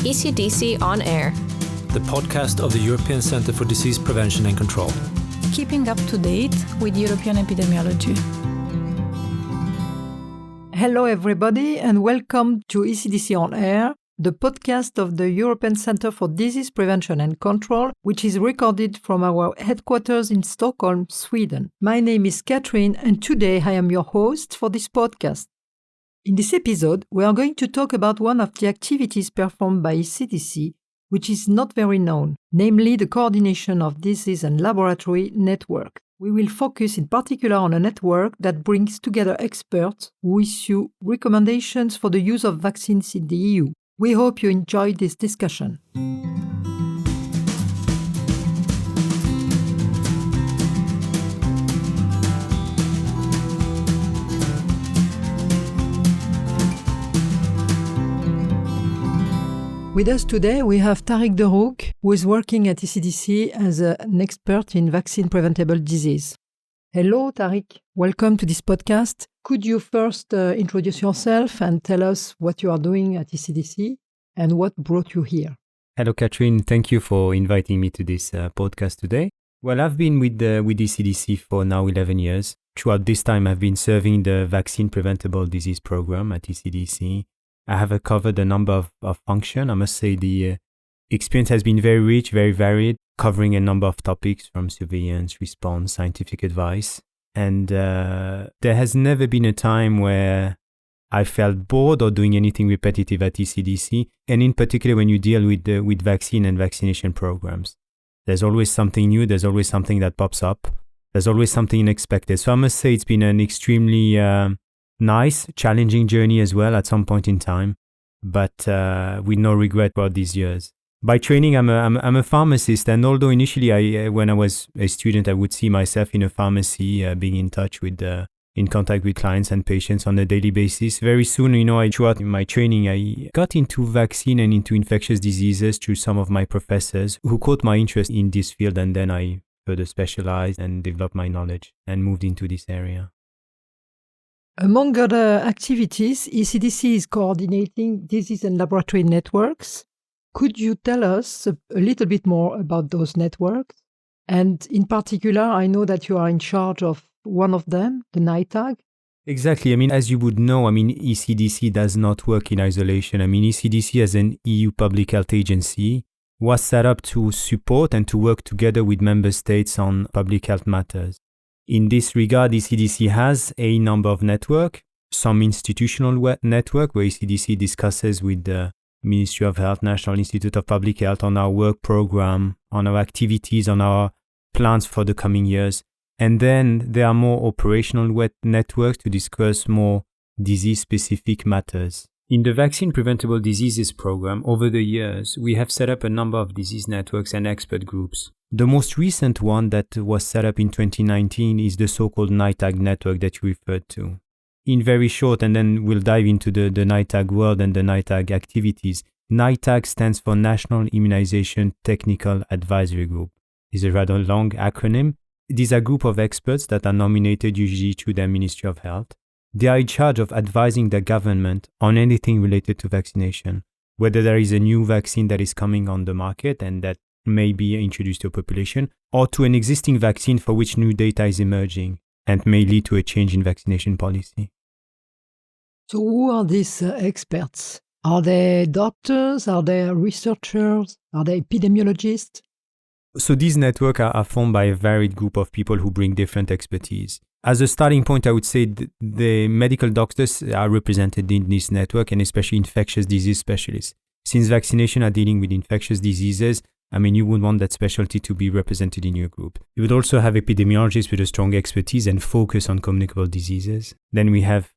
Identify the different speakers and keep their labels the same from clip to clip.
Speaker 1: ECDC On Air,
Speaker 2: the podcast of the European Centre for Disease Prevention and Control.
Speaker 3: Keeping up to date with European epidemiology. Hello everybody and welcome to ECDC On Air, the podcast of the European Centre for Disease Prevention and Control, which is recorded from our headquarters in Stockholm, Sweden. My name is Catherine and today I am your host for this podcast. In this episode, we are going to talk about one of the activities performed by ECDC, which is not very known, namely the coordination of disease and laboratory network. We will focus in particular on a network that brings together experts who issue recommendations for the use of vaccines in the EU. We hope you enjoyed this discussion. With us today, we have Tariq Derouk, who is working at ECDC as an expert in vaccine-preventable disease. Hello, Tariq. Welcome to this podcast. Could you first introduce yourself and tell us what you are doing at ECDC and what brought you here?
Speaker 4: Hello, Catherine. Thank you for inviting me to this podcast today. Well, I've been with ECDC for now 11 years. Throughout this time, I've been serving the Vaccine-Preventable Disease Program at ECDC. I have covered a number of functions. I must say the experience has been very rich, very varied, covering a number of topics from surveillance, response, scientific advice. And there has never been a time where I felt bored or doing anything repetitive at ECDC, and in particular when you deal with vaccine and vaccination programs. There's always something new, there's always something that pops up, there's always something unexpected. So I must say it's been an extremely nice, challenging journey as well at some point in time, but with no regret throughout these years. By training, I'm a pharmacist, and although initially when I was a student, I would see myself in a pharmacy, being in touch with, in contact with clients and patients on a daily basis. Very soon, throughout my training, I got into vaccine and into infectious diseases through some of my professors who caught my interest in this field, and then I further specialized and developed my knowledge and moved into this area.
Speaker 3: Among other activities, ECDC is coordinating disease and laboratory networks. Could you tell us a little bit more about those networks? And in particular, I know that you are in charge of one of them, the NITAG.
Speaker 4: Exactly. As you would know, ECDC does not work in isolation. ECDC as an EU public health agency was set up to support and to work together with member states on public health matters. In this regard, ECDC has a number of networks, some institutional network where ECDC discusses with the Ministry of Health, National Institute of Public Health on our work program, on our activities, on our plans for the coming years. And then there are more operational networks to discuss more disease-specific matters. In the Vaccine Preventable Diseases program, over the years, we have set up a number of disease networks and expert groups. The most recent one that was set up in 2019 is the so-called NITAG network that you referred to. In very short, and then we'll dive into the NITAG world and the NITAG activities. NITAG stands for National Immunization Technical Advisory Group. It's a rather long acronym. These are a group of experts that are nominated usually through the Ministry of Health. They are in charge of advising the government on anything related to vaccination, whether there is a new vaccine that is coming on the market and that may be introduced to a population, or to an existing vaccine for which new data is emerging and may lead to a change in vaccination policy.
Speaker 3: So who are these experts? Are they doctors? Are they researchers? Are they epidemiologists?
Speaker 4: So these networks are formed by a varied group of people who bring different expertise. As a starting point, I would say the medical doctors are represented in this network, and especially infectious disease specialists. Since vaccination are dealing with infectious diseases, you would want that specialty to be represented in your group. You would also have epidemiologists with a strong expertise and focus on communicable diseases. Then we have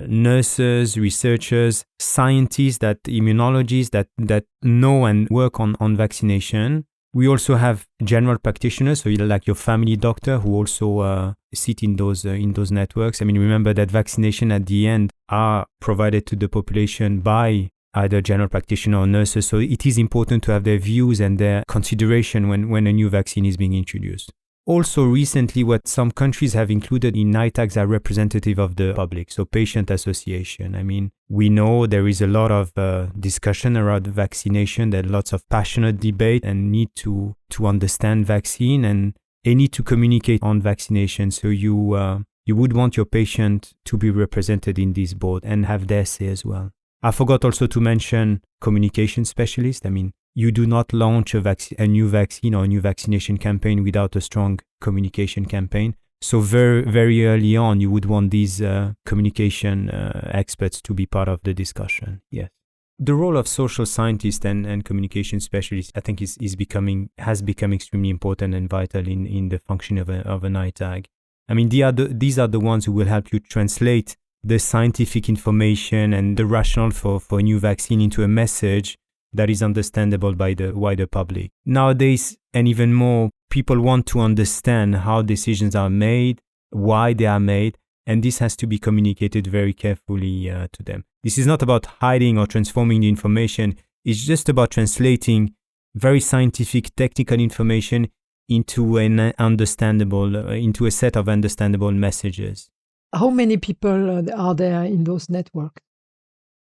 Speaker 4: nurses, researchers, scientists, immunologists that know and work on vaccination. We also have general practitioners, so like your family doctor, who also sit in those networks. Remember that vaccination at the end are provided to the population by either general practitioner or nurses. So it is important to have their views and their consideration when a new vaccine is being introduced. also recently what some countries have included in NITAGs are representative of the public, so patient association. I mean, we know there is a lot of discussion around vaccination, there are lots of passionate debate and need to understand vaccine, and they need to communicate on vaccination. So you would want your patient to be represented in this board and have their say as well. I forgot also to mention communication specialists. I mean, you do not launch a new vaccine or a new vaccination campaign without a strong communication campaign. So very, very early on, you would want these communication experts to be part of the discussion. Yes. The role of social scientists and communication specialists, I think, has become extremely important and vital in the function of a NITAG. I mean, these are the ones who will help you translate the scientific information and the rationale for a new vaccine into a message that is understandable by the wider public. Nowadays, and even more, people want to understand how decisions are made, why they are made, and this has to be communicated very carefully to them. This is not about hiding or transforming the information. It's just about translating very scientific, technical information into into a set of understandable messages.
Speaker 3: How many people are there in those networks?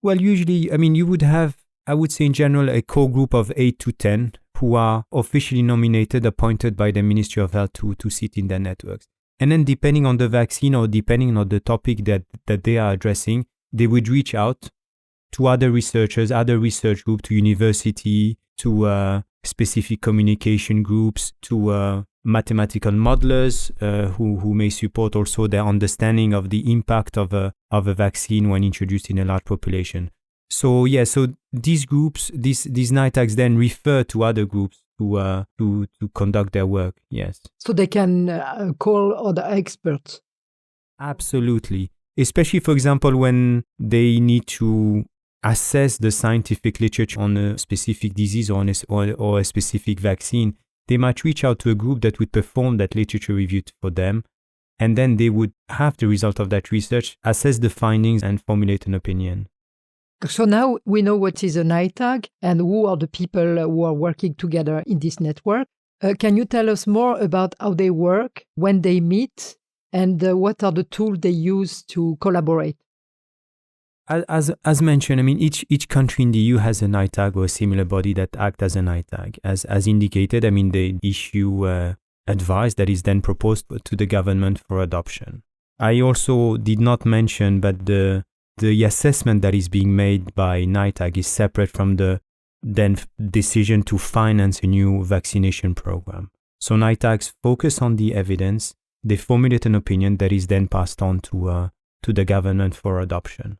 Speaker 4: Well, usually, I mean, you would have, I would say in general, a core group of 8 to 10 who are officially nominated, appointed by the Ministry of Health to sit in their networks. And then depending on the vaccine or depending on the topic that they are addressing, they would reach out to other researchers, other research groups, to university, to specific communication groups, to mathematical modelers who may support also their understanding of the impact of a vaccine when introduced in a large population. So these groups, these NITAGs then refer to other groups to conduct their work. Yes. So
Speaker 3: they can call other experts.
Speaker 4: Absolutely. Especially, for example, when they need to assess the scientific literature on a specific disease or a specific vaccine, they might reach out to a group that would perform that literature review for them, and then they would have the result of that research, assess the findings, and formulate an opinion.
Speaker 3: So now we know what is a NITAG and who are the people who are working together in this network. Can you tell us more about how they work, when they meet, and what are the tools they use to collaborate?
Speaker 4: As mentioned, I mean, each country in the EU has a NITAG or a similar body that act as a NITAG. As indicated, I mean, they issue advice that is then proposed to the government for adoption. I also did not mention, but the assessment that is being made by NITAG is separate from the then decision to finance a new vaccination program. So NITAGs focus on the evidence, they formulate an opinion that is then passed on to the government for adoption.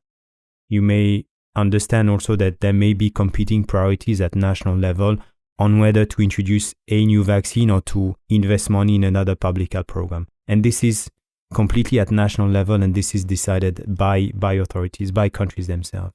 Speaker 4: You may understand also that there may be competing priorities at national level on whether to introduce a new vaccine or to invest money in another public health program. And this is completely at national level, and this is decided by authorities, by countries themselves.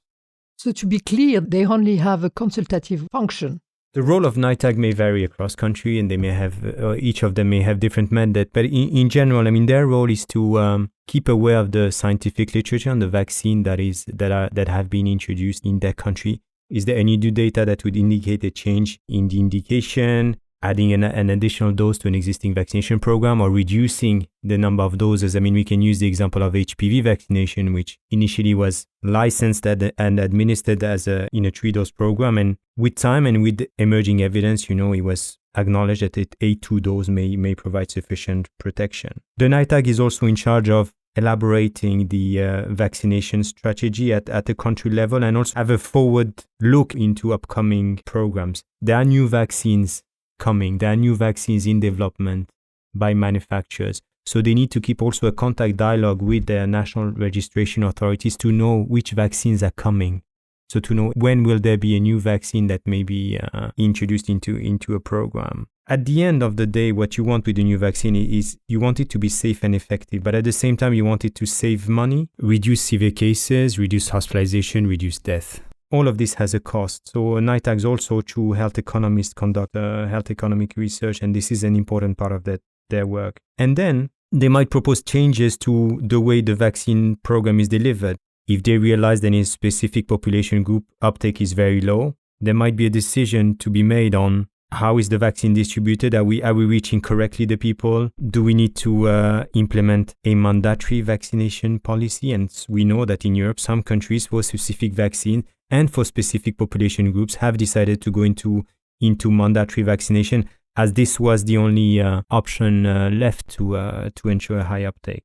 Speaker 3: So to be clear, they only have a consultative function.
Speaker 4: The role of NITAG may vary across country, and they may have each of them may have different mandate. But in general, I mean, their role is to keep aware of the scientific literature on the vaccine that have been introduced in their country. Is there any new data that would indicate a change in the indication, adding an additional dose to an existing vaccination program, or reducing the number of doses? I mean, we can use the example of HPV vaccination, which initially was licensed and administered in a 3-dose program. And with time and with emerging evidence, it was acknowledged that a 2-dose may provide sufficient protection. The NITAG is also in charge of elaborating the vaccination strategy at the country level, and also have a forward look into upcoming programs. There are new vaccines coming. There are new vaccines in development by manufacturers. So they need to keep also a contact dialogue with their national registration authorities to know which vaccines are coming. So to know when will there be a new vaccine that may be introduced into a program. At the end of the day, what you want with a new vaccine is you want it to be safe and effective, but at the same time, you want it to save money, reduce severe cases, reduce hospitalization, reduce death. All of this has a cost. So NITAGs also, through health economists, conduct health economic research, and this is an important part of their work. And then they might propose changes to the way the vaccine program is delivered. If they realize that in a specific population group uptake is very low, there might be a decision to be made on how is the vaccine distributed? Are we reaching correctly the people? Do we need to implement a mandatory vaccination policy? And we know that in Europe, some countries for specific vaccine and for specific population groups have decided to go into mandatory vaccination, as this was the only option left to ensure a high uptake.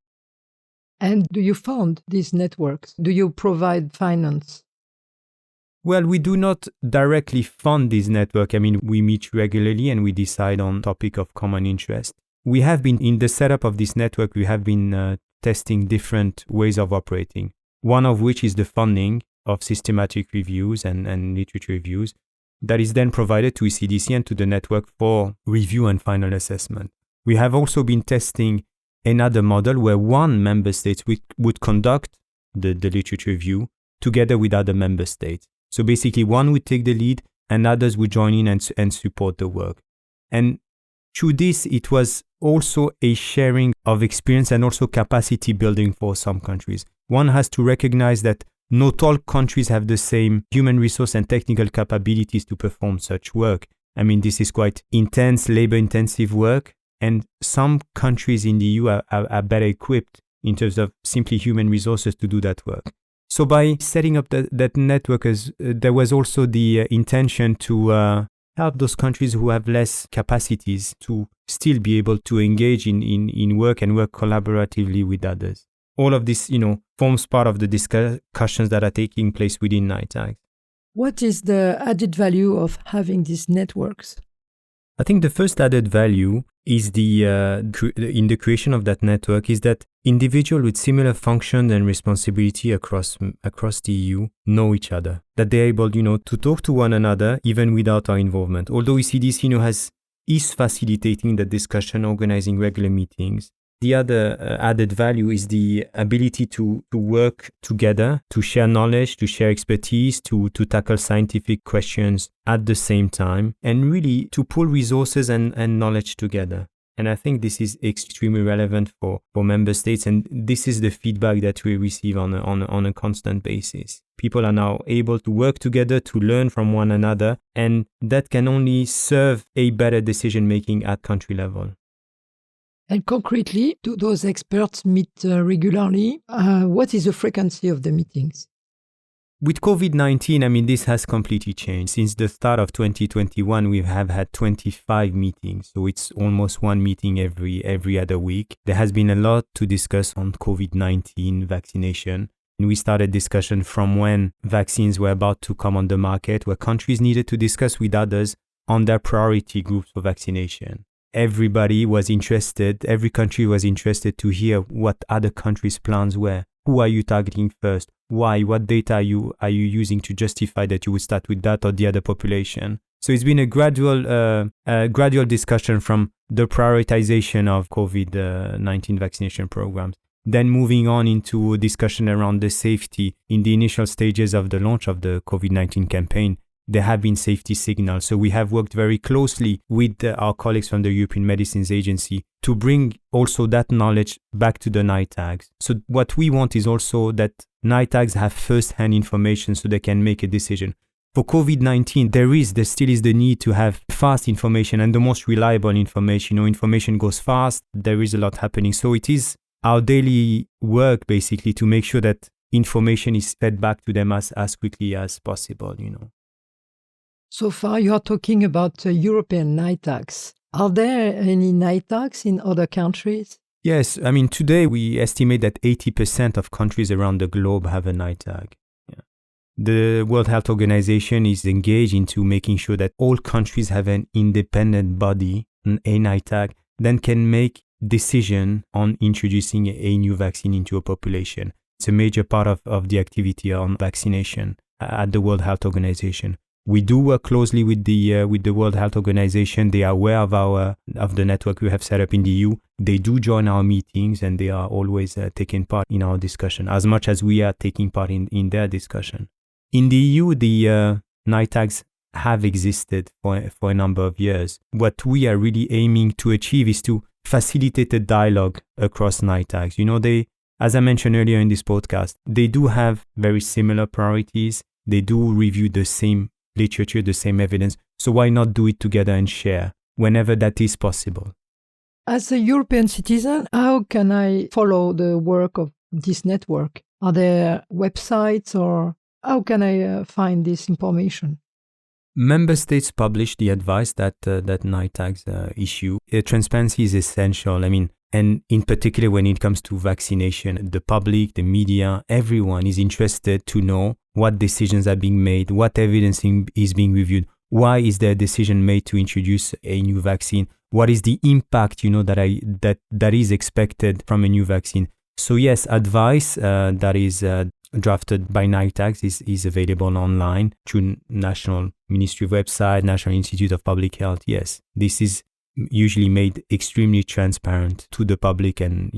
Speaker 3: And do you fund these networks? Do you provide finance?
Speaker 4: Well, we do not directly fund this network. I mean, we meet regularly and we decide on topic of common interest. We have been, in the setup of this network, we have been testing different ways of operating. One of which is the funding of systematic reviews and literature reviews that is then provided to ECDC and to the network for review and final assessment. We have also been testing another model where one member state would conduct the literature review together with other member states. So basically, one would take the lead and others would join in and support the work. And through this, it was also a sharing of experience and also capacity building for some countries. One has to recognize that not all countries have the same human resource and technical capabilities to perform such work. I mean, this is quite intense, labor-intensive work, and some countries in the EU are better equipped in terms of simply human resources to do that work. So by setting up that network, there was also the intention to help those countries who have less capacities to still be able to engage in work and work collaboratively with others. All of this, forms part of the discussions that are taking place within NITAG.
Speaker 3: What is the added value of having these networks?
Speaker 4: I think the first added value is in the creation of that network is that individuals with similar functions and responsibility across the EU know each other, that they're able, to talk to one another even without our involvement. Although ECDC, is facilitating the discussion, organizing regular meetings. The other added value is the ability to work together, to share knowledge, to share expertise, to tackle scientific questions at the same time, and really to pull resources and knowledge together. And I think this is extremely relevant for member states, and this is the feedback that we receive on a constant basis. People are now able to work together, to learn from one another, and that can only serve a better decision-making at country level.
Speaker 3: And concretely, do those experts meet regularly? What is the frequency of the meetings?
Speaker 4: With COVID-19, this has completely changed. Since the start of 2021, we have had 25 meetings. So it's almost one meeting every other week. There has been a lot to discuss on COVID-19 vaccination. And we started discussion from when vaccines were about to come on the market, where countries needed to discuss with others on their priority groups for vaccination. Everybody was interested, every country was interested to hear what other countries' plans were. Who are you targeting first? Why? What data are you using to justify that you would start with that or the other population? So it's been a gradual discussion from the prioritization of COVID-19 vaccination programs, then moving on into a discussion around the safety. In the initial stages of the launch of the COVID-19 campaign, there have been safety signals. So we have worked very closely with our colleagues from the European Medicines Agency to bring also that knowledge back to the NITAGs. So what we want is also that NITAGs have first-hand information so they can make a decision. For COVID-19, there still is the need to have fast information and the most reliable information. Information goes fast, there is a lot happening. So it is our daily work basically to make sure that information is fed back to them as quickly as possible,
Speaker 3: So far, you are talking about European NITAGs. Are there any NITAGs in other countries?
Speaker 4: Yes, today we estimate that 80% of countries around the globe have a NITAG. Yeah. The World Health Organization is engaged into making sure that all countries have an independent body, a NITAG, that can make decision on introducing a new vaccine into a population. It's a major part of the activity on vaccination at the World Health Organization. We do work closely with the World Health Organization. They are aware of the network we have set up in the EU. They do join our meetings and they are always taking part in our discussion as much as we are taking part in their discussion. In the EU, the NITAGs have existed for a number of years. What we are really aiming to achieve is to facilitate a dialogue across NITAGs. They, as I mentioned earlier in this podcast, they do have very similar priorities. They do review the same literature, the same evidence. So why not do it together and share whenever that is possible?
Speaker 3: As a European citizen, how can I follow the work of this network? Are there websites or how can I find this information?
Speaker 4: Member states publish the advice that NITAGs issue. Transparency is essential. And in particular, when it comes to vaccination, the public, the media, everyone is interested to know what decisions are being made, what evidence is being reviewed, why is there a decision made to introduce a new vaccine, what is the impact, that is expected from a new vaccine. So yes, advice that is drafted by NITAGs is available online through National Ministry website, National Institute of Public Health. Yes, this is usually made extremely transparent to the public and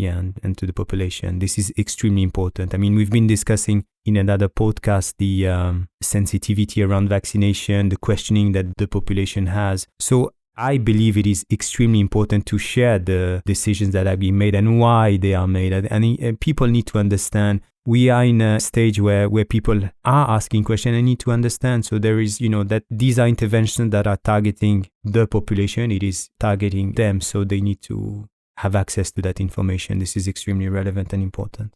Speaker 4: to the population. This is extremely important. We've been discussing in another podcast the sensitivity around vaccination, the questioning that the population has. So I believe it is extremely important to share the decisions that are being made and why they are made. And people need to understand. We are in a stage where people are asking questions and need to understand. So there is, that these are interventions that are targeting the population. It is targeting them. So they need to have access to that information. This is extremely relevant and important.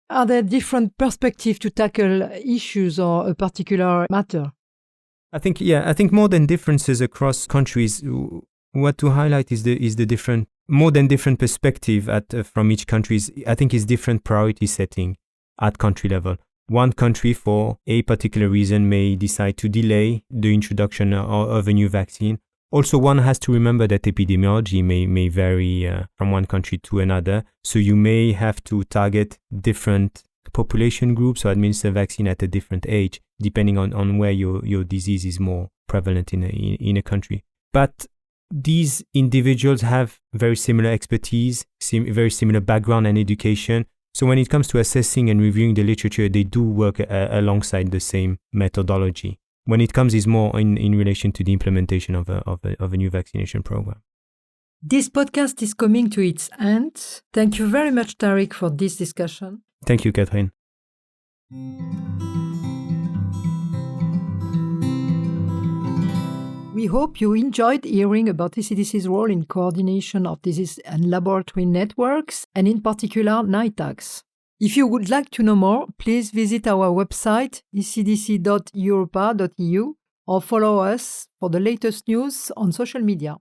Speaker 3: Are there different perspectives to tackle issues or a particular matter?
Speaker 4: I think more than differences across countries, what to highlight is the different, more than different perspective from each country. I think is different priority setting at country level. One country, for a particular reason, may decide to delay the introduction of a new vaccine. Also, one has to remember that epidemiology may vary from one country to another. So you may have to target different population groups or administer vaccine at a different age, depending on where your disease is more prevalent in a country. But these individuals have very similar expertise, very similar background and education. So when it comes to assessing and reviewing the literature, they do work alongside the same methodology. When it comes is more in relation to the implementation of a new vaccination program.
Speaker 3: This podcast is coming to its end. Thank you very much, Tariq, for this discussion.
Speaker 4: Thank you, Catherine.
Speaker 3: We hope you enjoyed hearing about ECDC's role in coordination of disease and laboratory networks, and in particular NITAGs. If you would like to know more, please visit our website ecdc.europa.eu or follow us for the latest news on social media.